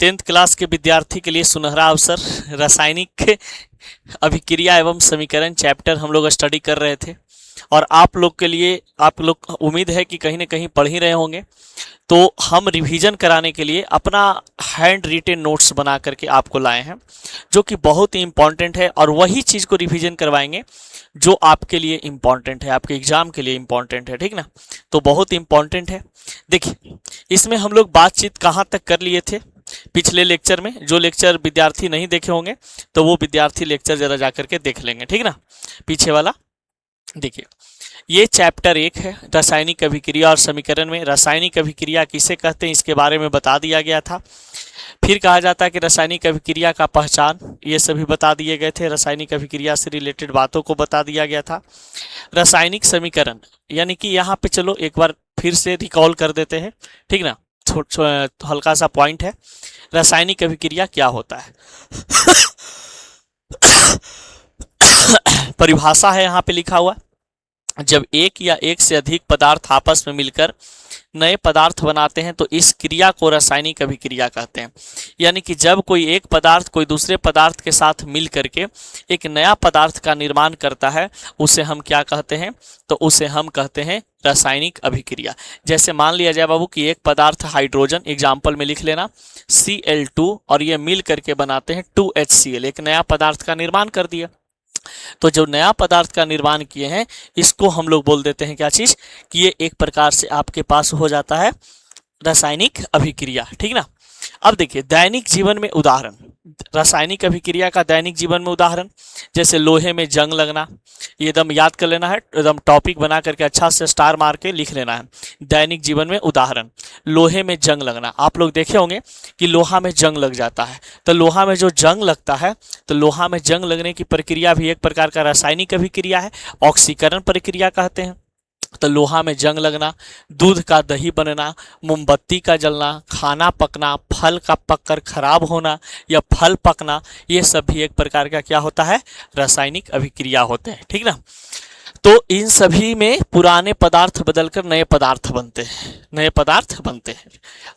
10th class के विद्यार्थी के लिए सुनहरा अवसर। रासायनिक अभिक्रिया एवं समीकरण चैप्टर हम लोग स्टडी कर रहे थे और आप लोग के लिए, आप लोग उम्मीद है कि कहीं ना कहीं पढ़ ही रहे होंगे, तो हम रिवीजन कराने के लिए अपना हैंड रिटेन नोट्स बना करके आपको लाए हैं, जो कि बहुत ही इंपॉर्टेंट है और वही चीज़ को रिवीजन करवाएंगे जो आपके लिए इम्पॉर्टेंट है, आपके एग्जाम के लिए इम्पॉर्टेंट है, ठीक ना। तो बहुत इंपॉर्टेंट है। देखिए, इसमें हम लोग बातचीत कहाँ तक कर लिए थे पिछले लेक्चर में। जो लेक्चर विद्यार्थी नहीं देखे होंगे तो वो विद्यार्थी लेक्चर जरा जा करके देख लेंगे, ठीक ना, पीछे वाला। देखिए, ये चैप्टर 1 है, रासायनिक अभिक्रिया और समीकरण में रासायनिक अभिक्रिया किसे कहते हैं इसके बारे में बता दिया गया था। फिर कहा जाता है कि रासायनिक अभिक्रिया का पहचान, ये सभी बता दिए गए थे। रासायनिक अभिक्रिया से रिलेटेड बातों को बता दिया गया था। रासायनिक समीकरण, यानी कि यहाँ पे चलो एक बार फिर से रिकॉल कर देते हैं, ठीक ना, हल्का सा पॉइंट है। रासायनिक अभिक्रिया क्या होता है? परिभाषा है यहाँ पे लिखा हुआ, जब एक या एक से अधिक पदार्थ आपस में मिलकर नए पदार्थ बनाते हैं तो इस क्रिया को रासायनिक अभिक्रिया कहते हैं। यानी कि जब कोई एक पदार्थ कोई दूसरे पदार्थ के साथ मिल करके एक नया पदार्थ का निर्माण करता है, उसे हम क्या कहते हैं? तो उसे हम कहते हैं रासायनिक अभिक्रिया। जैसे मान लिया जाए बाबू कि एक पदार्थ हाइड्रोजन, एग्जाम्पल में लिख लेना Cl2, और ये मिल करके बनाते हैं 2HCl, एक नया पदार्थ का निर्माण कर दिया। तो जो नया पदार्थ का निर्माण किए हैं इसको हम लोग बोल देते हैं क्या चीज, कि ये एक प्रकार से आपके पास हो जाता है रासायनिक अभिक्रिया, ठीक ना। अब देखिए, दैनिक जीवन में उदाहरण, रासायनिक अभिक्रिया का दैनिक जीवन में उदाहरण, जैसे लोहे में जंग लगना, ये एकदम याद कर लेना है, एकदम टॉपिक बना करके अच्छा से स्टार मार के लिख लेना है। दैनिक जीवन में उदाहरण, लोहे में जंग लगना। आप लोग देखे होंगे कि लोहा में जंग लग जाता है, तो लोहा में जो जंग लगता है, तो लोहा में जंग लगने की प्रक्रिया भी एक प्रकार का रासायनिक अभिक्रिया है, ऑक्सीकरण प्रक्रिया कहते हैं। तो लोहा में जंग लगना, दूध का दही बनना, मोमबत्ती का जलना, खाना पकना, फल का पककर खराब होना या फल पकना, ये सब भी एक प्रकार का क्या होता है? रासायनिक अभिक्रिया होते हैं, ठीक ना। तो इन सभी में पुराने पदार्थ बदलकर नए पदार्थ बनते हैं, नए पदार्थ बनते हैं।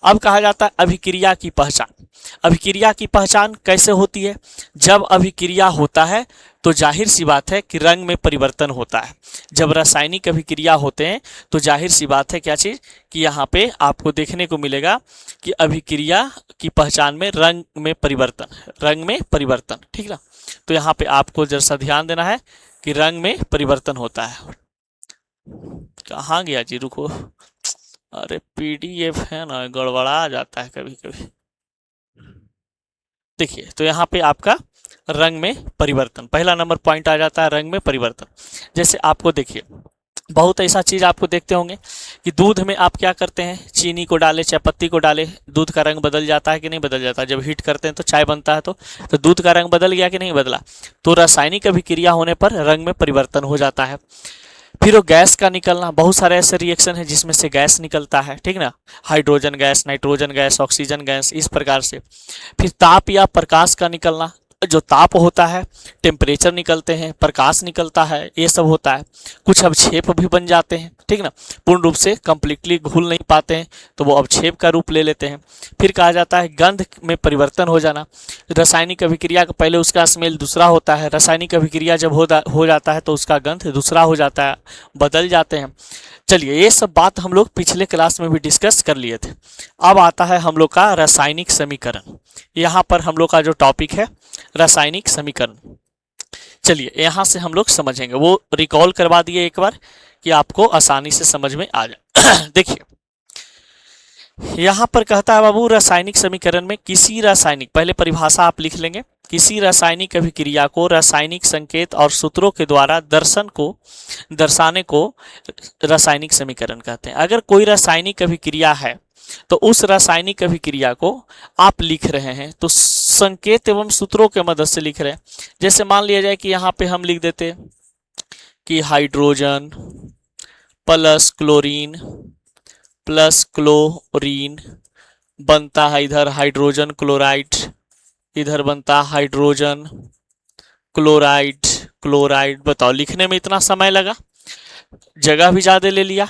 अब कहा जाता है अभिक्रिया की पहचान। अभिक्रिया की पहचान कैसे होती है? जब अभिक्रिया होता है तो जाहिर सी बात है कि रंग में परिवर्तन होता है। जब रासायनिक अभिक्रिया होते हैं तो जाहिर सी बात है क्या चीज़, कि यहाँ पे आपको देखने को मिलेगा कि अभिक्रिया की पहचान में रंग में परिवर्तन, रंग में परिवर्तन, ठीक ना। तो यहाँ पे आपको जरा सा ध्यान देना है कि रंग में परिवर्तन होता है। कहाँ गया जी, रुको, अरे PDF है ना, गड़बड़ा जाता है कभी कभी। देखिए, तो यहाँ पे आपका रंग में परिवर्तन, पहला नंबर पॉइंट आ जाता है, रंग में परिवर्तन। जैसे आपको देखिए, बहुत ऐसा चीज़ आपको देखते होंगे कि दूध में आप क्या करते हैं, चीनी को डाले, चायपत्ती को डाले, दूध का रंग बदल जाता है कि नहीं बदल जाता? जब हीट करते हैं तो चाय बनता है, तो दूध का रंग बदल गया कि नहीं बदला? तो रासायनिक अभिक्रिया होने पर रंग में परिवर्तन हो जाता है। फिर वो गैस का निकलना, बहुत सारे ऐसे रिएक्शन है जिसमें से गैस निकलता है, ठीक ना, hydrogen gas, nitrogen gas, oxygen gas, इस प्रकार से। फिर ताप या प्रकाश का निकलना, जो ताप होता है, टेम्परेचर निकलते हैं, प्रकाश निकलता है, ये सब होता है। कुछ अवक्षेप भी बन जाते हैं, ठीक ना, पूर्ण रूप से कंप्लीटली घुल नहीं पाते हैं तो वो अवक्षेप का रूप ले लेते हैं। फिर कहा जाता है गंध में परिवर्तन हो जाना। रासायनिक अभिक्रिया का पहले उसका स्मेल दूसरा होता है, रासायनिक अभिक्रिया जब हो जाता है तो उसका गंध दूसरा हो जाता है, बदल जाते हैं। चलिए, ये सब बात हम लोग पिछले क्लास में भी डिस्कस कर लिए थे। अब आता है हम लोग का रासायनिक समीकरण। यहाँ पर हम लोग का जो टॉपिक है रासायनिक समीकरण। चलिए, यहाँ से हम लोग समझेंगे, वो रिकॉल करवा दिए एक बार कि आपको आसानी से समझ में आ जाए। देखिए, यहाँ पर कहता है बाबू, रासायनिक समीकरण में किसी रासायनिक, पहले परिभाषा आप लिख लेंगे, किसी रासायनिक अभिक्रिया को रासायनिक संकेत और सूत्रों के द्वारा दर्शाने को रासायनिक समीकरण कहते हैं। अगर कोई रासायनिक अभिक्रिया है तो उस रासायनिक अभिक्रिया को आप लिख रहे हैं तो संकेत एवं सूत्रों के मदद से लिख रहे हैं। जैसे मान लिया जाए कि यहाँ पे हम लिख देते कि hydrogen plus chlorine plus chlorine बनता है, इधर हाइड्रोजन क्लोराइड, इधर बनता हाइड्रोजन क्लोराइड। बताओ, लिखने में इतना समय लगा। जगह भी ज्यादा ले लिया।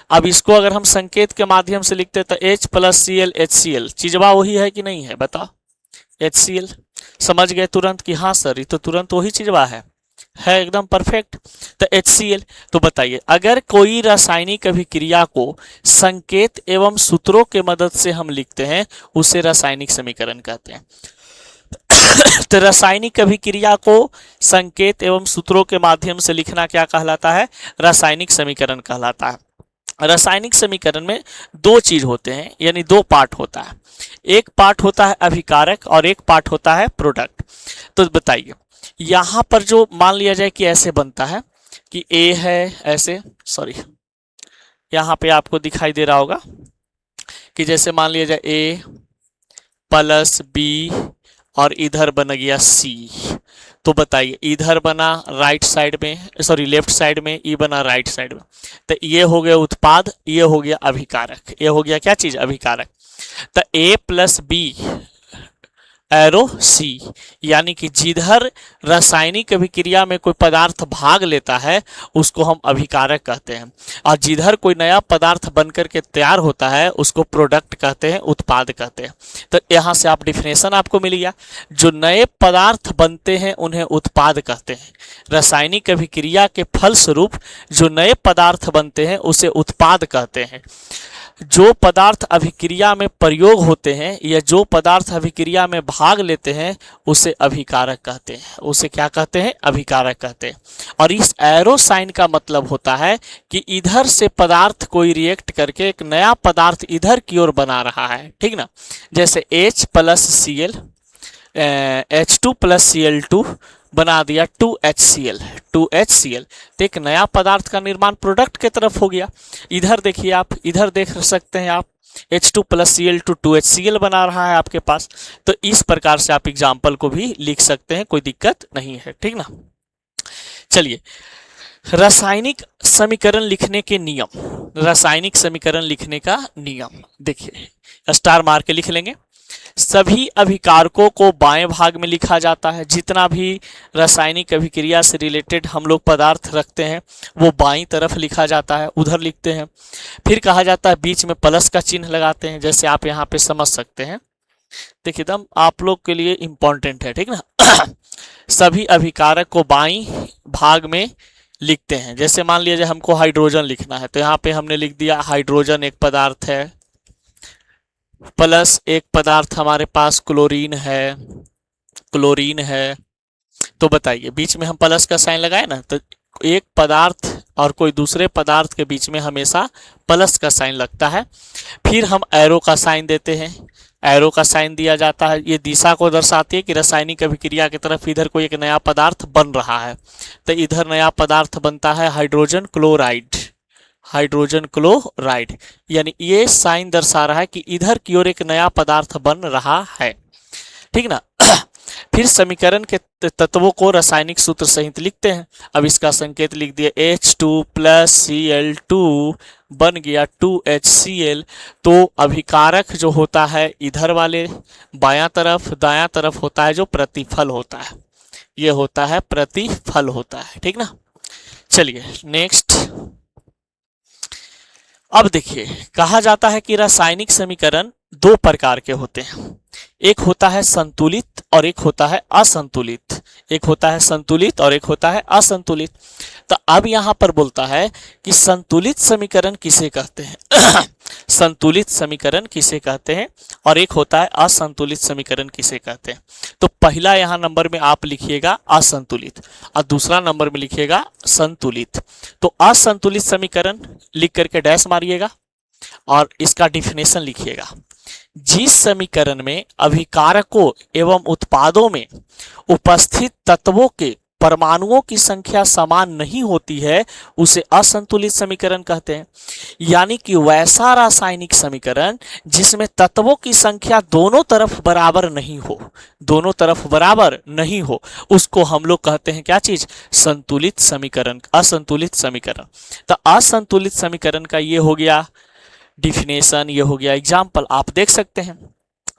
अब इसको अगर हम संकेत के माध्यम से लिखते तो H plus C L HCl, चीजवा वही है कि नहीं है बताओ, HCl। समझ गए तुरंत कि हाँ सर ये तो तुरंत वही चीजवा है एकदम परफेक्ट। तो HCl। तो बताइए अगर कोई रासायनिक अभिक्रिया को संकेत एवं सूत्रों के मदद से हम लिखते हैं उसे रासायनिक समीकरण कहते हैं। तो रासायनिक अभिक्रिया को संकेत एवं सूत्रों के माध्यम से लिखना क्या कहलाता है, रासायनिक समीकरण कहलाता है। रासायनिक समीकरण में दो चीज होते हैं, यानी दो पार्ट होता है, एक पार्ट होता है अभिकारक और एक पार्ट होता है प्रोडक्ट। तो बताइए यहां पर जो मान लिया जाए कि ऐसे बनता है कि ए है ऐसे, सॉरी यहां पे आपको दिखाई दे रहा होगा कि जैसे मान लिया जाए ए प्लस बी और इधर बन गया सी। तो बताइए इधर बना राइट साइड में, सॉरी लेफ्ट साइड में, ई बना राइट साइड में। तो ये हो गया उत्पाद, ये हो गया अभिकारक, ये हो गया क्या चीज, अभिकारक। तो ए प्लस बी एरो सी, यानी कि जिधर रासायनिक अभिक्रिया में कोई पदार्थ भाग लेता है उसको हम अभिकारक कहते हैं, और जिधर कोई नया पदार्थ बनकर के तैयार होता है उसको प्रोडक्ट कहते हैं, उत्पाद कहते हैं। तो यहां से आप डिफिनेशन आपको मिल गया, जो नए पदार्थ बनते हैं उन्हें उत्पाद कहते हैं। रासायनिक अभिक्रिया के फलस्वरूप जो नए पदार्थ बनते हैं उसे उत्पाद कहते हैं। जो पदार्थ अभिक्रिया में प्रयोग होते हैं या जो पदार्थ अभिक्रिया में भाग लेते हैं उसे अभिकारक कहते हैं, उसे क्या कहते हैं, अभिकारक कहते हैं। और इस एरो साइन का मतलब होता है कि इधर से पदार्थ कोई रिएक्ट करके एक नया पदार्थ इधर की ओर बना रहा है, ठीक ना। जैसे H plus C L H2 plus Cl2 बना दिया 2HCl, 2HCl, तो एक नया पदार्थ का निर्माण प्रोडक्ट के तरफ हो गया। इधर देखिए आप, इधर देख सकते हैं आप H2 प्लस Cl2 2HCl बना रहा है आपके पास। तो इस प्रकार से आप एग्जाम्पल को भी लिख सकते हैं, कोई दिक्कत नहीं है, ठीक ना। चलिए रासायनिक समीकरण लिखने के नियम, रासायनिक समीकरण लिखने का नियम देखिए, स्टार मार के लिख लेंगे। सभी अभिकारकों को बाएं भाग में लिखा जाता है, जितना भी रासायनिक अभिक्रिया से रिलेटेड हम लोग पदार्थ रखते हैं वो बाईं तरफ लिखा जाता है, उधर लिखते हैं। फिर कहा जाता है बीच में प्लस का चिन्ह लगाते हैं, जैसे आप यहाँ पे समझ सकते हैं, देखिए एकदम आप लोग के लिए इंपॉर्टेंट है, ठीक ना। सभी अभिकारक को बाईं भाग में लिखते हैं। जैसे मान लीजिए हमको हाइड्रोजन लिखना है तो यहाँ पे हमने लिख दिया हाइड्रोजन एक पदार्थ है, प्लस एक पदार्थ हमारे पास क्लोरीन है, क्लोरीन है। तो बताइए बीच में हम प्लस का साइन लगाए ना, तो एक पदार्थ और कोई दूसरे पदार्थ के बीच में हमेशा प्लस का साइन लगता है। फिर हम एरो का साइन देते हैं, एरो का साइन दिया जाता है, ये दिशा को दर्शाती है कि रासायनिक अभिक्रिया की तरफ इधर कोई एक नया पदार्थ बन रहा है। तो इधर नया पदार्थ बनता है हाइड्रोजन क्लोराइड, हाइड्रोजन क्लोराइड, यानी ये साइन दर्शा रहा है कि इधर की ओर एक नया पदार्थ बन रहा है, ठीक ना। फिर समीकरण के तत्वों को रासायनिक सूत्र सहित लिखते हैं। अब इसका संकेत लिख दिया H2 प्लस Cl2 बन गया 2HCl। तो अभिकारक जो होता है इधर वाले बायां तरफ, दायां तरफ होता है जो प्रतिफल होता है, ये होता है प्रतिफल होता है, ठीक ना। चलिए नेक्स्ट। अब देखिए कहा जाता है कि रासायनिक समीकरण दो प्रकार के होते हैं, एक होता है संतुलित और एक होता है असंतुलित, एक होता है संतुलित और एक होता है असंतुलित। तो अब यहां पर बोलता है कि संतुलित समीकरण किसे कहते हैं संतुलित समीकरण किसे कहते हैं और एक होता है असंतुलित समीकरण किसे कहते हैं। तो पहला यहां नंबर में आप लिखिएगा असंतुलित और दूसरा नंबर में लिखिएगा संतुलित। तो असंतुलित समीकरण लिख करके डैश मारिएगा और इसका डिफिनेशन लिखिएगा। जिस समीकरण में अभिकारकों एवं उत्पादों में उपस्थित तत्वों के परमाणुओं की संख्या समान नहीं होती है उसे असंतुलित समीकरण कहते हैं। यानी कि वैसा रासायनिक समीकरण जिसमें तत्वों की संख्या दोनों तरफ बराबर नहीं हो, दोनों तरफ बराबर नहीं हो, उसको हम लोग कहते हैं क्या चीज, संतुलित समीकरण, असंतुलित समीकरण। तो असंतुलित समीकरण का ये हो गया डिफिनेशन, ये हो गया एग्जाम्पल। आप देख सकते हैं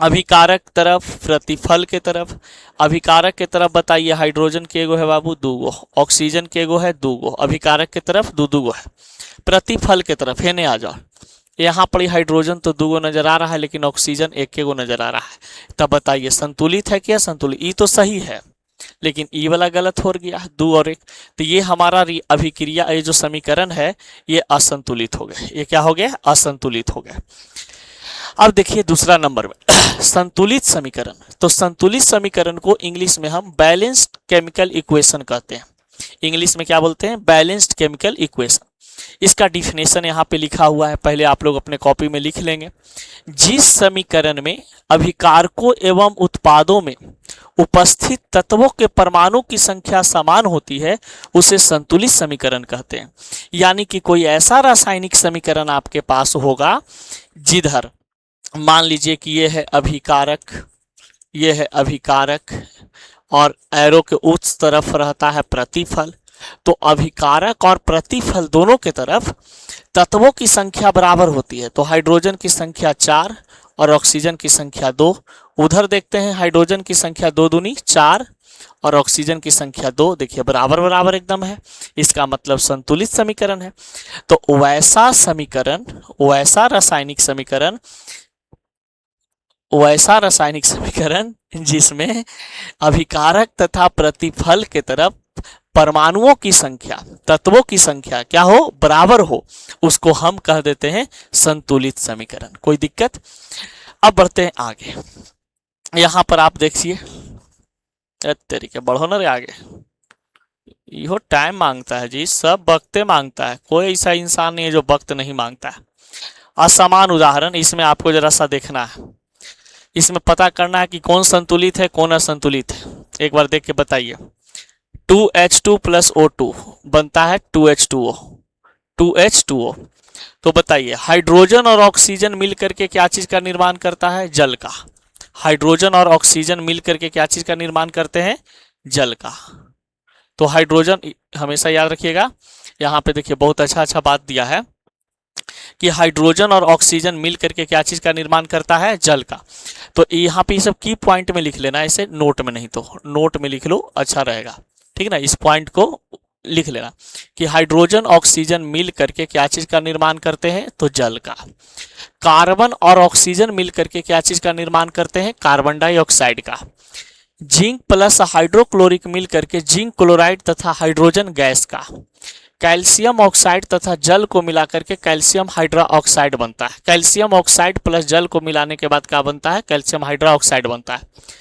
अभिकारक तरफ, प्रतिफल के तरफ। अभिकारक के तरफ बताइए हाइड्रोजन के एगो है बाबू, दूगो। ऑक्सीजन के एगो है, दूगो। अभिकारक के तरफ दूगो है। प्रतिफल के तरफ है, नहीं आ जाओ। यहाँ पर हाइड्रोजन तो दूगो नजर आ रहा है, लेकिन ऑक्सीजन एक एगो नजर आ रहा है। तब बताइए संतुलित है क्या? संतुलित। ई तो सही है, लेकिन ई वाला गलत हो गया, 2 और 1। तो ये हमारा अभिक्रिया, ये जो समीकरण है ये असंतुलित हो गया। ये क्या हो गया? असंतुलित हो गया। अब देखिए दूसरा नंबर में संतुलित समीकरण। तो संतुलित समीकरण को इंग्लिश में हम बैलेंस्ड केमिकल इक्वेशन कहते हैं। इंग्लिश में क्या बोलते हैं? Balanced chemical equation. इसका डिफिनेशन यहाँ पे लिखा हुआ है, पहले आप लोग अपने कॉपी में लिख लेंगे। जिस समीकरण में अभिकारकों एवं उत्पादों में उपस्थित तत्वों के परमाणु की संख्या समान होती है उसे संतुलित समीकरण कहते हैं। यानी कि कोई ऐसा रासायनिक समीकरण आपके पास होगा जिधर मान लीजिए कि ये है अभिकारक, ये है अभिकारक, और एरो के उस तरफ रहता है प्रतिफल। तो अभिकारक और प्रतिफल दोनों के तरफ तत्वों की संख्या बराबर होती है। तो हाइड्रोजन की संख्या 4 और ऑक्सीजन की संख्या 2। उधर देखते हैं हाइड्रोजन की संख्या 2 दूनी 4 और ऑक्सीजन की संख्या 2। देखिए बराबर बराबर एकदम है, इसका मतलब संतुलित समीकरण है। तो वैसा समीकरण, वैसा रासायनिक समीकरण जिसमें अभिकारक तथा प्रतिफल के तरफ परमाणुओं की संख्या, तत्वों की संख्या क्या हो? बराबर हो, उसको हम कह देते हैं संतुलित समीकरण। कोई दिक्कत? अब बढ़ते हैं आगे। यहां पर आप देखिए, तरीके बढ़ो ना रे आगे, यो टाइम मांगता है जी, सब वक्त मांगता है। कोई ऐसा इंसान नहीं है जो वक्त नहीं मांगता है। असमान उदाहरण, इसमें आपको जरा सा देखना है, इसमें पता करना है कि कौन संतुलित है कौन असंतुलित है। एक बार देख के बताइए। 2H2 प्लस O2 बनता है 2H2O, 2H2O। तो बताइए हाइड्रोजन और ऑक्सीजन मिलकर के क्या चीज का निर्माण करता है? जल का। हाइड्रोजन और ऑक्सीजन मिलकर के क्या चीज का निर्माण करते हैं? जल का। तो हाइड्रोजन हमेशा याद रखिएगा, यहाँ पे देखिए बहुत अच्छा बात दिया है कि हाइड्रोजन और ऑक्सीजन मिल करके क्या चीज का निर्माण करता है? जल का। तो यहाँ पे ये सब की पॉइंट में लिख लेना, इसे नोट में नहीं तो नोट में लिख लो, अच्छा रहेगा। ठीक ना, इस पॉइंट को लिख लेना कि हाइड्रोजन ऑक्सीजन मिल करके क्या चीज का निर्माण करते हैं? तो जल का। कार्बन और ऑक्सीजन मिल करके क्या चीज का निर्माण करते हैं? कार्बन डाइऑक्साइड का। जिंक प्लस हाइड्रोक्लोरिक मिल करके जिंक क्लोराइड तथा हाइड्रोजन गैस का। कैल्शियम ऑक्साइड तथा जल को मिलाकर के कैल्शियम हाइड्रा ऑक्साइड बनता है। कैल्शियम ऑक्साइड प्लस जल को मिलाने के बाद क्या बनता है? कैल्शियम हाइड्रा ऑक्साइड बनता है।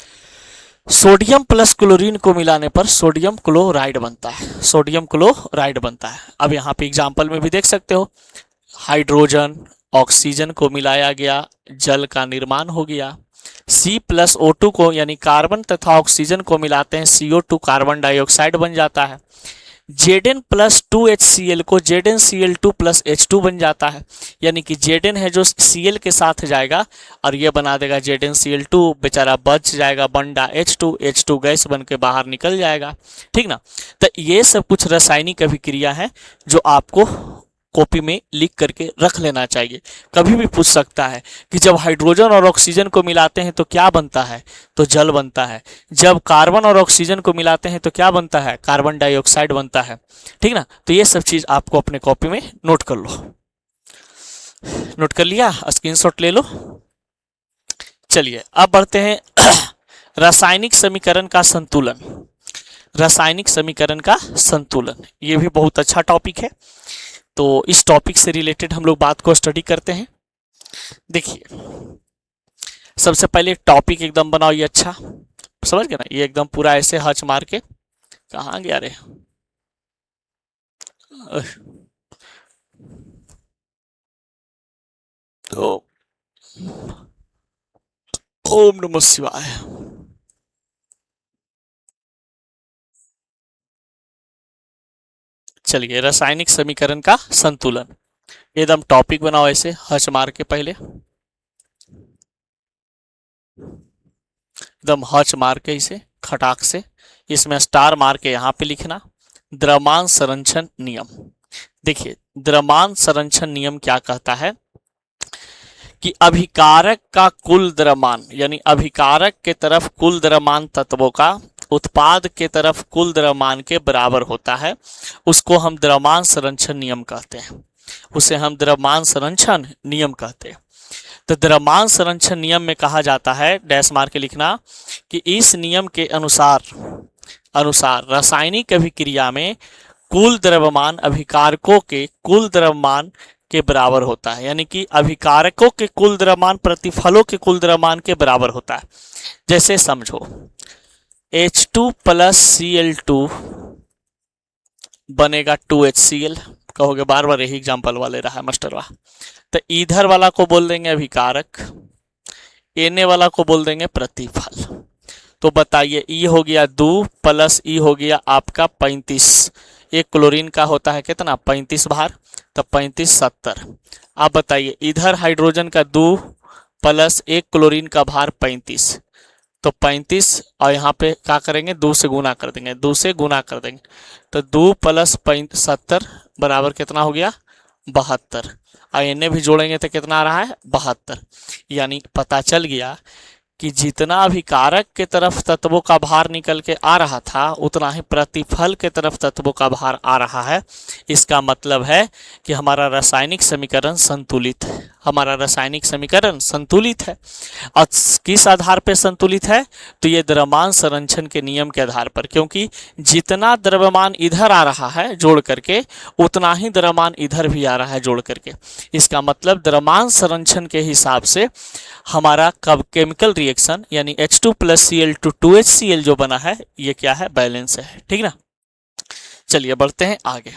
सोडियम प्लस क्लोरीन को मिलाने पर सोडियम क्लोराइड बनता है, सोडियम क्लोराइड बनता है। अब यहाँ पे एग्जाम्पल में भी देख सकते हो, हाइड्रोजन ऑक्सीजन को मिलाया गया, जल का निर्माण हो गया। C प्लस O2 को यानी कार्बन तथा ऑक्सीजन को मिलाते हैं, CO2 कार्बन डाइऑक्साइड बन जाता है। Zn प्लस 2HCl को ZnCl2 प्लस H2 बन जाता है, यानी कि Zn है जो Cl के साथ जाएगा और ये बना देगा ZnCl2, बेचारा बच जाएगा बंडा H2, H2 गैस बन के बाहर निकल जाएगा। ठीक ना, तो ये सब कुछ रासायनिक अभिक्रिया है जो आपको कॉपी में लिख करके रख लेना चाहिए। कभी भी पूछ सकता है कि जब हाइड्रोजन और ऑक्सीजन को मिलाते हैं तो क्या बनता है? तो जल बनता है। जब कार्बन और ऑक्सीजन को मिलाते हैं तो क्या बनता है? कार्बन डाइऑक्साइड बनता है। ठीक ना, तो ये सब चीज आपको अपने कॉपी में नोट कर लो। नोट कर लिया? स्क्रीनशॉट ले लो। चलिए अब बढ़ते हैं रासायनिक समीकरण का संतुलन। रासायनिक समीकरण का संतुलन, ये भी बहुत अच्छा टॉपिक है। तो इस टॉपिक से रिलेटेड हम लोग बात को स्टडी करते हैं। देखिए सबसे पहले टॉपिक एकदम बनाओ, ये अच्छा समझ गए ना, ये एकदम पूरा ऐसे हच मार के, कहाँ गया रे? तो ओम नमः शिवाय। चलिए रासायनिक समीकरण का संतुलन, एकदम टॉपिक बनाओ ऐसे हच मार के, पहले एकदम हच मार के इसे खटाक से, इसमें स्टार मार के यहाँ पे लिखना द्रव्यमान संरक्षण नियम। देखिए द्रव्यमान संरक्षण नियम क्या कहता है कि अभिकारक का कुल द्रव्यमान यानी अभिकारक के तरफ कुल द्रव्यमान तत्वों का उत्पाद के तरफ कुल द्रव्यमान के बराबर होता है, उसको हम द्रव्यमान संरक्षण नियम कहते हैं। उसे हम द्रव्यमान संरक्षण नियम कहते हैं। तो द्रव्यमान संरक्षण नियम में कहा जाता है, डैश मार के लिखना, कि इस नियम के अनुसार रासायनिक अभिक्रिया में कुल द्रव्यमान अभिकारकों के कुल द्रव्यमान के बराबर होता है, यानी कि अभिकारकों के कुल द्रव्यमान प्रतिफलों के कुल द्रव्यमान के बराबर होता है। जैसे समझो H2 प्लस Cl2 बनेगा 2HCl। कहोगे बार बार यही एग्जाम्पल वाले रहा है मास्टरवा। तो इधर वाला को बोल देंगे अभिकारक, एने वाला को बोल देंगे प्रतिफल। तो बताइए ई हो गया 2 प्लस ई हो गया आपका 35। एक क्लोरीन का होता है कितना 35 भार, तो 35 70। आप बताइए इधर हाइड्रोजन का 2 प्लस एक क्लोरीन का भार 35, तो 35 और यहाँ पे क्या करेंगे 2 से गुना कर देंगे, 2 से गुना कर देंगे, तो 2 प्लस 70 बराबर कितना हो गया 72। और इन्हें भी जोड़ेंगे तो कितना आ रहा है 72। यानी पता चल गया कि जितना अभिकारक के तरफ तत्वों का भार निकल के आ रहा था उतना ही प्रतिफल के तरफ तत्वों का भार आ रहा है। इसका मतलब है कि हमारा रासायनिक समीकरण संतुलित है, हमारा रासायनिक समीकरण संतुलित है। और किस आधार पर संतुलित है, तो ये द्रव्यमान संरक्षण के नियम के आधार पर, क्योंकि जितना द्रव्यमान इधर आ रहा है जोड़ करके उतना ही द्रव्यमान इधर भी आ रहा है जोड़ करके। इसका मतलब द्रव्यमान संरक्षण के हिसाब से हमारा कब केमिकल रिएक्शन यानी H2 प्लस Cl2 2HCl जो बना है ये क्या है बैलेंस है। ठीक ना, चलिए बढ़ते हैं आगे।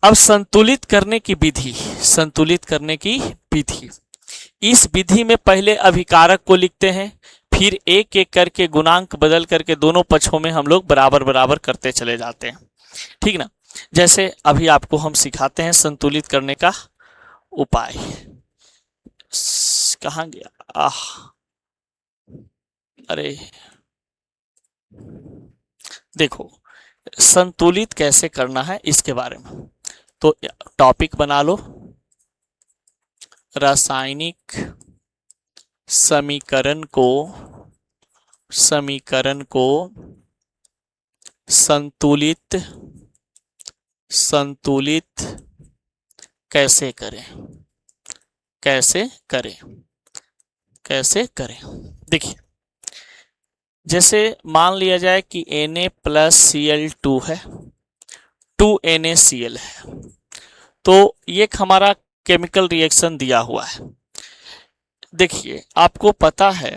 अब संतुलित करने की विधि, संतुलित करने की विधि, इस विधि में पहले अभिकारक को लिखते हैं, फिर एक एक करके गुणांक बदल करके दोनों पक्षों में हम लोग बराबर बराबर करते चले जाते हैं। ठीक ना, जैसे अभी आपको हम सिखाते हैं संतुलित करने का उपाय। कहाँ गया अरे देखो संतुलित कैसे करना है इसके बारे में, तो टॉपिक बना लो रासायनिक समीकरण को संतुलित कैसे करें, कैसे करें। देखिए जैसे मान लिया जाए कि Na प्लस Cl2 है, 2NaCl है, तो ये हमारा केमिकल रिएक्शन दिया हुआ है। देखिए आपको पता है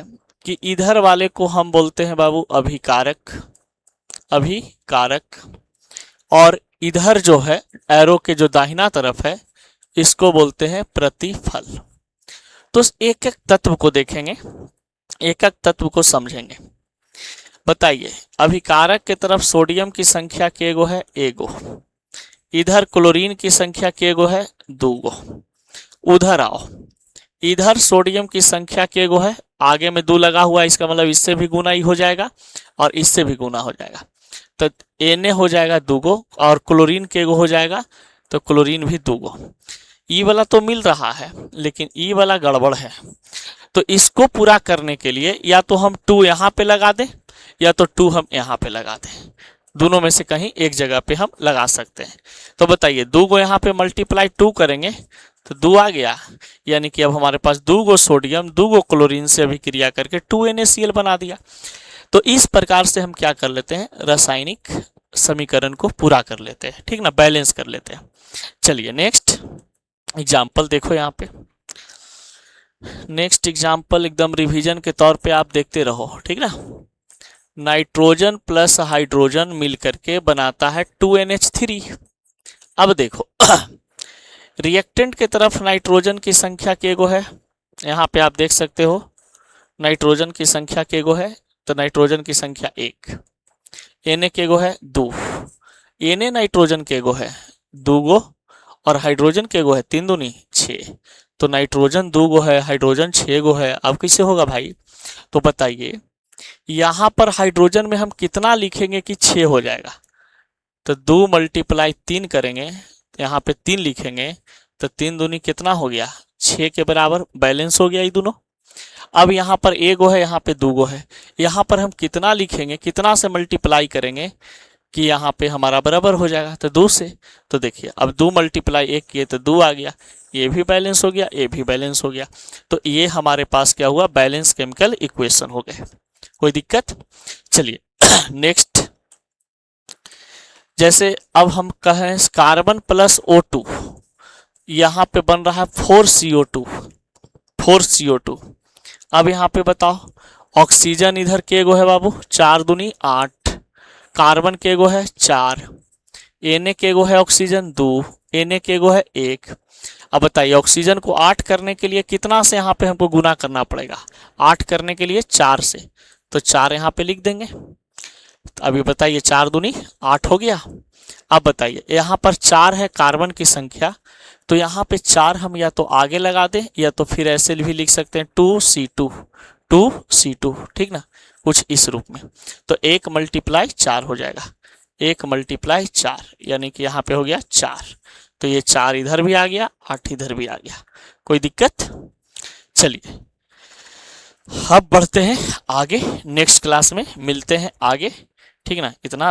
कि इधर वाले को हम बोलते हैं बाबू अभिकारक, और इधर जो है एरो के जो दाहिना तरफ है इसको बोलते हैं प्रतिफल। तो एक एक तत्व को देखेंगे, एक एक तत्व को समझेंगे। बताइए अभिकारक के तरफ सोडियम की संख्या केगो है एगो, इधर क्लोरीन की संख्या केगो है दूगो। उधर आओ, इधर सोडियम की संख्या केगो है, आगे में 2 लगा हुआ है, इसका मतलब इससे भी गुना ही हो जाएगा और इससे भी गुना हो जाएगा, तो Na हो जाएगा दूगो और क्लोरीन केगो हो जाएगा, तो क्लोरीन भी दूगो। ई वाला तो मिल रहा है लेकिन ई वाला गड़बड़ है, तो इसको पूरा करने के लिए या तो हम 2 यहाँ पे लगा दें या तो 2 हम यहाँ पे लगा दें, दोनों में से कहीं एक जगह पे हम लगा सकते हैं। तो बताइए 2 को यहाँ पे मल्टीप्लाई 2 करेंगे तो 2 आ गया, यानी कि अब हमारे पास 2 गो सोडियम 2 गो क्लोरीन से अभिक्रिया करके 2NaCl बना दिया। तो इस प्रकार से हम क्या कर लेते हैं, रासायनिक समीकरण को पूरा कर लेते हैं। ठीक ना, बैलेंस कर लेते हैं। चलिए नेक्स्ट एग्जाम्पल देखो यहाँ पे, नेक्स्ट एग्जाम्पल एकदम रिवीजन के तौर पे आप देखते रहो। ठीक ना, नाइट्रोजन प्लस हाइड्रोजन मिलकर के बनाता है 2NH3। अब देखो रिएक्टेंट के तरफ नाइट्रोजन की संख्या केगो है, यहाँ पे आप देख सकते हो नाइट्रोजन की संख्या केगो है, तो नाइट्रोजन की संख्या 1, Na केगो है 2, Na नाइट्रोजन केगो है 2 गो और हाइड्रोजन केगो है 3 दूनी 6, तो नाइट्रोजन 2 गो है हाइड्रोजन 6 गो है। अब कैसे होगा भाई, तो बताइए यहाँ पर हाइड्रोजन में हम कितना लिखेंगे कि 6 हो जाएगा, तो 2 मल्टीप्लाई 3 करेंगे, यहाँ पे 3 लिखेंगे तो 3 दूनी कितना हो गया 6 के बराबर बैलेंस हो गया ये दोनों। अब यहाँ पर एक गो है, यहाँ पे दो गो है, यहाँ पर हम कितना लिखेंगे, कितना से मल्टीप्लाई करेंगे कि यहाँ पे हमारा बराबर हो जाएगा, तो 2 से। तो देखिए अब 2 मल्टीप्लाई 1 किए तो 2 आ गया, ये भी बैलेंस हो गया, ये भी बैलेंस हो गया। तो ये हमारे पास क्या हुआ, बैलेंस केमिकल इक्वेशन हो गए। कोई दिक्कत? चलिए नेक्स्ट, जैसे अब हम कहें कार्बन प्लस O2, यहाँ पे बन रहा है 4CO2, 4CO2। अब यहाँ पे बताओ ऑक्सीजन इधर के गो है बाबू, 4 दूनी 8, कार्बन के गो है 4, Na के गो है ऑक्सीजन 2, Na के गो है 1। अब बताइए ऑक्सीजन को 8 करने के लिए कितना से यहाँ पे हमको गुना करना पड़ेगा, 8 करने के लिए 4 से, तो 4 यहाँ पे लिख देंगे। तो अभी बताइए 4 दूनी 8 हो गया। अब बताइए यहाँ पर 4 है कार्बन की संख्या, तो यहाँ पे 4 हम या तो आगे लगा दें या तो फिर ऐसे भी लिख सकते हैं 2C2, 2C2, ठीक ना, कुछ इस रूप में। तो 1 मल्टीप्लाई 4 हो जाएगा, 1 मल्टीप्लाई 4 यानी कि यहाँ पे हो गया 4। तो ये 4 इधर भी आ गया, 8 इधर भी आ गया। कोई दिक्कत? चलिए अब बढ़ते हैं आगे, नेक्स्ट क्लास में मिलते हैं आगे, ठीक ना। इतना